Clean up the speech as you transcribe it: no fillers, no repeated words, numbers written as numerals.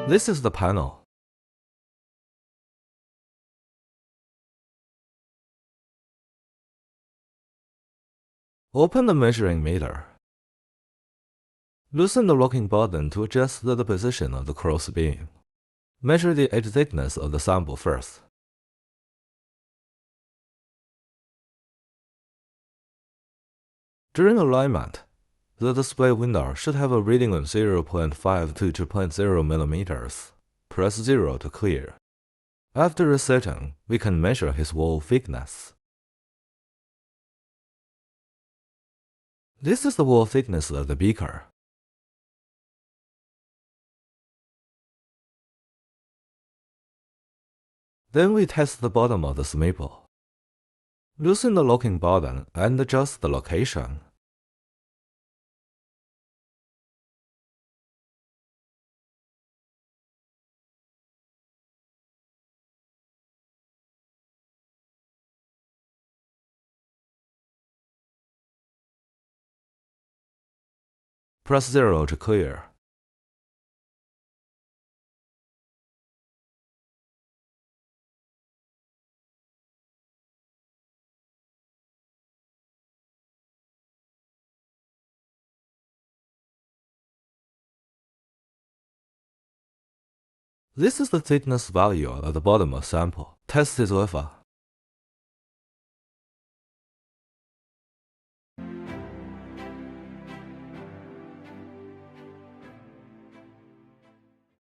This is the panel. Open the measuring meter. Loosen the locking button to adjust the position of the cross beam. Measure the edge thickness of the sample first. During alignment, the display window should have a reading of 0.5 to 2.0 mm. Press 0 to clear. After resetting, we can measure his wall thickness. This is the wall thickness of the beaker. Then we test the bottom of the sample. Loosen the locking button and adjust the location. Press 0 to clear. This is the thickness value of the bottom of sample. Test it with a